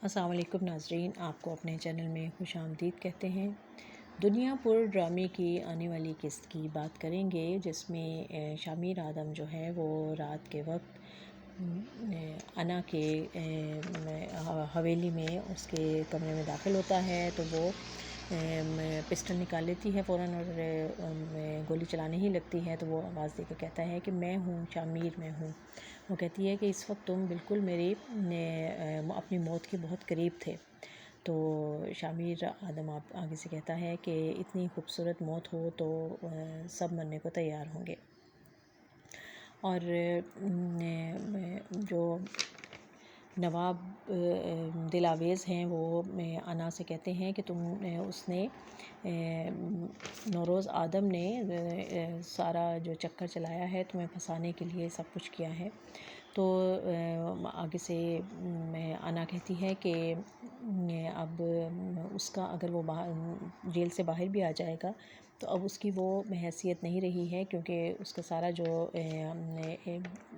السلام علیکم ناظرین، آپ کو اپنے چینل میں خوش آمدید کہتے ہیں۔ دنیا پر ڈرامے کی آنے والی قسط کی بات کریں گے، جس میں شامیر آدم جو ہے وہ رات کے وقت انا کے حویلی میں اس کے کمرے میں داخل ہوتا ہے تو وہ پسٹل نکال لیتی ہے فوراً اور گولی چلانے ہی لگتی ہے تو وہ آواز دے کے کہتا ہے کہ میں ہوں شامیر، میں ہوں۔ وہ کہتی ہے کہ اس وقت تم بالکل میری اپنی موت کے بہت قریب تھے۔ تو شامیر آدم آگے سے کہتا ہے کہ اتنی خوبصورت موت ہو تو سب مرنے کو تیار ہوں گے۔ اور جو نواب دلاویز ہیں وہ انا سے کہتے ہیں کہ اس نے نوروز آدم نے سارا جو چکر چلایا ہے تمہیں پھنسانے کے لیے سب کچھ کیا ہے۔ تو آگے سے انا کہتی ہے کہ اب اس کا اگر وہ جیل سے باہر بھی آ جائے گا تو اب اس کی وہ حیثیت نہیں رہی ہے، کیونکہ اس کا سارا جو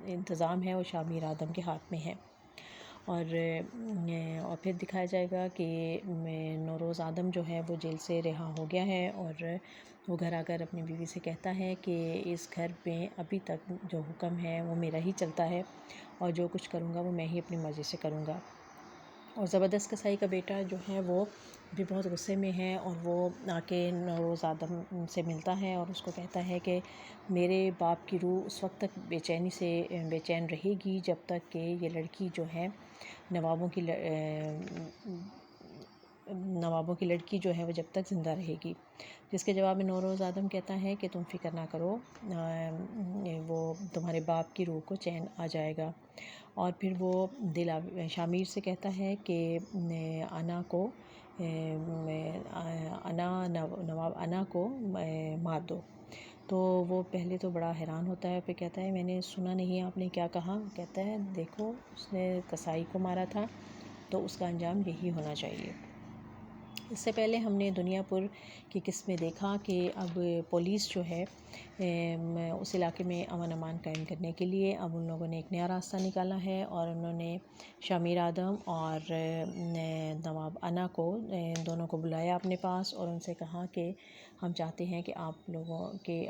انتظام ہے وہ شامیر آدم کے ہاتھ میں ہے۔ اور پھر دکھایا جائے گا کہ نوروز آدم جو ہے وہ جیل سے رہا ہو گیا ہے اور وہ گھر آ کر اپنی بیوی سے کہتا ہے کہ اس گھر میں ابھی تک جو حکم ہے وہ میرا ہی چلتا ہے اور جو کچھ کروں گا وہ میں ہی اپنی مرضی سے کروں گا۔ اور زبردست کسائی کا بیٹا جو ہے وہ بھی بہت غصے میں ہے اور وہ آ کے نوروز آدم سے ملتا ہے اور اس کو کہتا ہے کہ میرے باپ کی روح اس وقت تک بے چین رہے گی جب تک کہ یہ لڑکی جو ہے نوابوں کی لڑکی جو ہے وہ جب تک زندہ رہے گی۔ جس کے جواب میں نوروز آدم کہتا ہے کہ تم فکر نہ کرو، وہ تمہارے باپ کی روح کو چین آ جائے گا۔ اور پھر وہ شامیر سے کہتا ہے کہ نواب انا کو مار دو۔ تو وہ پہلے تو بڑا حیران ہوتا ہے، پھر کہتا ہے میں نے سنا نہیں آپ نے کیا کہا؟ کہتا ہے دیکھو اس نے کسائی کو مارا تھا تو اس کا انجام یہی ہونا چاہیے۔ اس سے پہلے ہم نے دنیا پر کی قسط میں دیکھا کہ اب پولیس جو ہے اس علاقے میں امن امان قائم کرنے کے لیے اب ان لوگوں نے ایک نیا راستہ نکالا ہے اور انہوں نے شامیر آدم اور نواب انا کو دونوں کو بلایا اپنے پاس اور ان سے کہا کہ ہم چاہتے ہیں کہ آپ لوگوں کے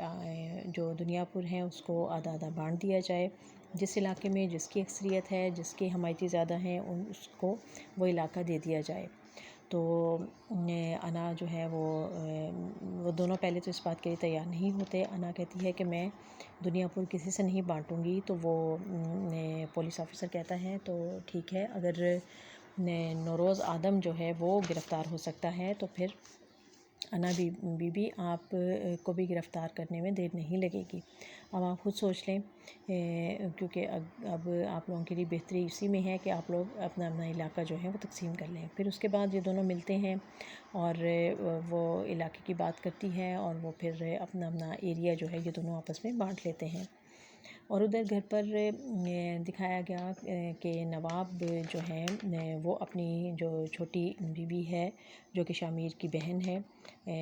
جو دنیا پر ہیں اس کو آدھا آدھا بانٹ دیا جائے، جس علاقے میں جس کی اکثریت ہے، جس کے حمایتی زیادہ ہیں اس کو وہ علاقہ دے دیا جائے۔ تو انا جو ہے وہ دونوں پہلے تو اس بات کے لیے تیار نہیں ہوتے۔ انا کہتی ہے کہ میں دنیا پر کسی سے نہیں بانٹوں گی، تو وہ پولیس آفیسر کہتا ہے تو ٹھیک ہے، اگر نوروز آدم جو ہے وہ گرفتار ہو سکتا ہے تو پھر انا بی بی آپ کو بھی گرفتار کرنے میں دیر نہیں لگے گی۔ اب آپ خود سوچ لیں، کیونکہ اب آپ لوگوں کے لیے بہتری اسی میں ہے کہ آپ لوگ اپنا علاقہ جو ہے وہ تقسیم کر لیں۔ پھر اس کے بعد یہ دونوں ملتے ہیں اور وہ علاقے کی بات کرتی ہے اور وہ پھر اپنا ایریا جو ہے یہ دونوں آپس میں بانٹ لیتے ہیں۔ اور ادھر گھر پر دکھایا گیا کہ نواب جو ہیں وہ اپنی جو چھوٹی بیوی ہے جو کہ شامیر کی بہن ہے،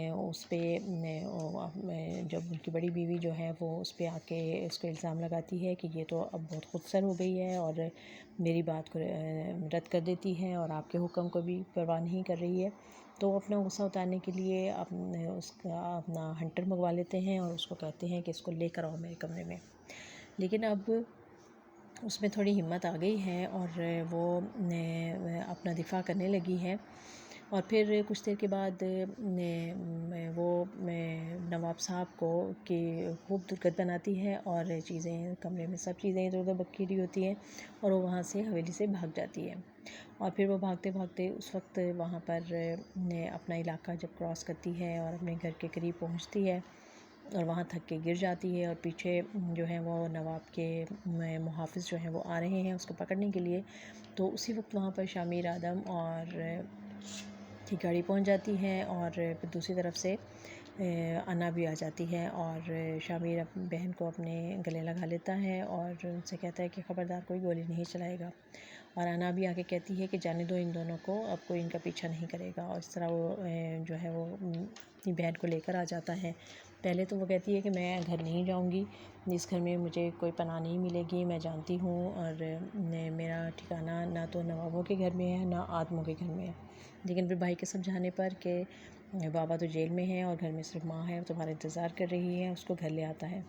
اس پہ جب ان کی بڑی بیوی جو ہے وہ اس پہ آ کے اس کو الزام لگاتی ہے کہ یہ تو اب بہت خود سر ہو گئی ہے اور میری بات کو رد کر دیتی ہے اور آپ کے حکم کو بھی پرواہ نہیں کر رہی ہے، تو وہ اپنا غصہ اتارنے کے لیے اس کا اپنا ہنٹر منگوا لیتے ہیں اور اس کو کہتے ہیں کہ اس کو لے کر آؤ میرے کمرے میں۔ لیکن اب اس میں تھوڑی ہمت آ گئی ہے اور وہ اپنا دفاع کرنے لگی ہے، اور پھر کچھ دیر کے بعد وہ نواب صاحب کو کہ خوب درگت بناتی ہے اور کمرے میں سب چیزیں ادھر ادھر بکھری ہوتی ہیں اور وہ وہاں سے حویلی سے بھاگ جاتی ہے۔ اور پھر وہ بھاگتے بھاگتے اس وقت وہاں پر اپنا علاقہ جب کراس کرتی ہے اور اپنے گھر کے قریب پہنچتی ہے اور وہاں تھک کے گر جاتی ہے اور پیچھے جو ہے وہ نواب کے محافظ جو ہیں وہ آ رہے ہیں اس کو پکڑنے کے لیے، تو اسی وقت وہاں پر شامیر آدم اور کی گاڑی پہنچ جاتی ہے اور پھر دوسری طرف سے انا بھی آ جاتی ہے اور شامیر اپنی بہن کو اپنے گلے لگا لیتا ہے اور ان سے کہتا ہے کہ خبردار کوئی گولی نہیں چلائے گا، اور انا بھی آ کے کہتی ہے کہ جانے دو ان دونوں کو، اب کوئی ان کا پیچھا نہیں کرے گا، اور اس طرح وہ جو ہے وہ اپنی بہن کو لے کر آ جاتا ہے پہلے تو وہ کہتی ہے کہ میں گھر نہیں جاؤں گی، اس گھر میں مجھے کوئی پناہ نہیں ملے گی، میں جانتی ہوں، اور میرا ٹھکانہ نہ تو نوابوں کے گھر میں ہے نہ آدموں کے گھر میں ہے۔ لیکن پھر بھائی کے سمجھانے پر کہ بابا تو جیل میں ہے اور گھر میں صرف ماں ہے، وہ تمہارا انتظار کر رہی ہے، اس کو گھر لے آتا ہے۔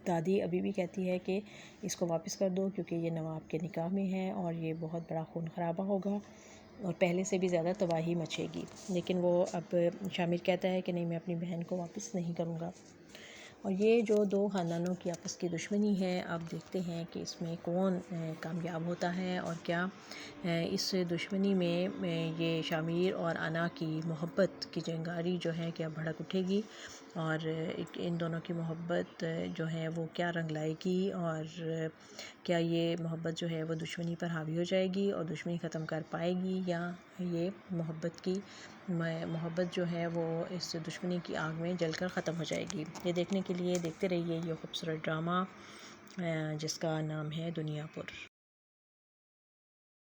دادی ابھی بھی کہتی ہے کہ اس کو واپس کر دو کیونکہ یہ نواب کے نکاح میں ہے اور یہ بہت بڑا خون خرابہ ہوگا اور پہلے سے بھی زیادہ تباہی مچے گی، لیکن وہ اب شامر کہتا ہے کہ نہیں، میں اپنی بہن کو واپس نہیں کروں گا۔ اور یہ جو دو خاندانوں کی آپس کی دشمنی ہے، اب دیکھتے ہیں کہ اس میں کون کامیاب ہوتا ہے اور کیا اس دشمنی میں یہ شامر اور انا کی محبت کی چنگاری جو ہے کیا بھڑک اٹھے گی، اور ان دونوں کی محبت جو ہے وہ کیا رنگ لائے گی، اور کیا یہ محبت جو ہے وہ دشمنی پر حاوی ہو جائے گی اور دشمنی ختم کر پائے گی، یا یہ محبت جو ہے وہ اس دشمنی کی آگ میں جل کر ختم ہو جائے گی۔ یہ دیکھنے کے لیے دیکھتے رہیے یہ خوبصورت ڈرامہ جس کا نام ہے دنیا پر۔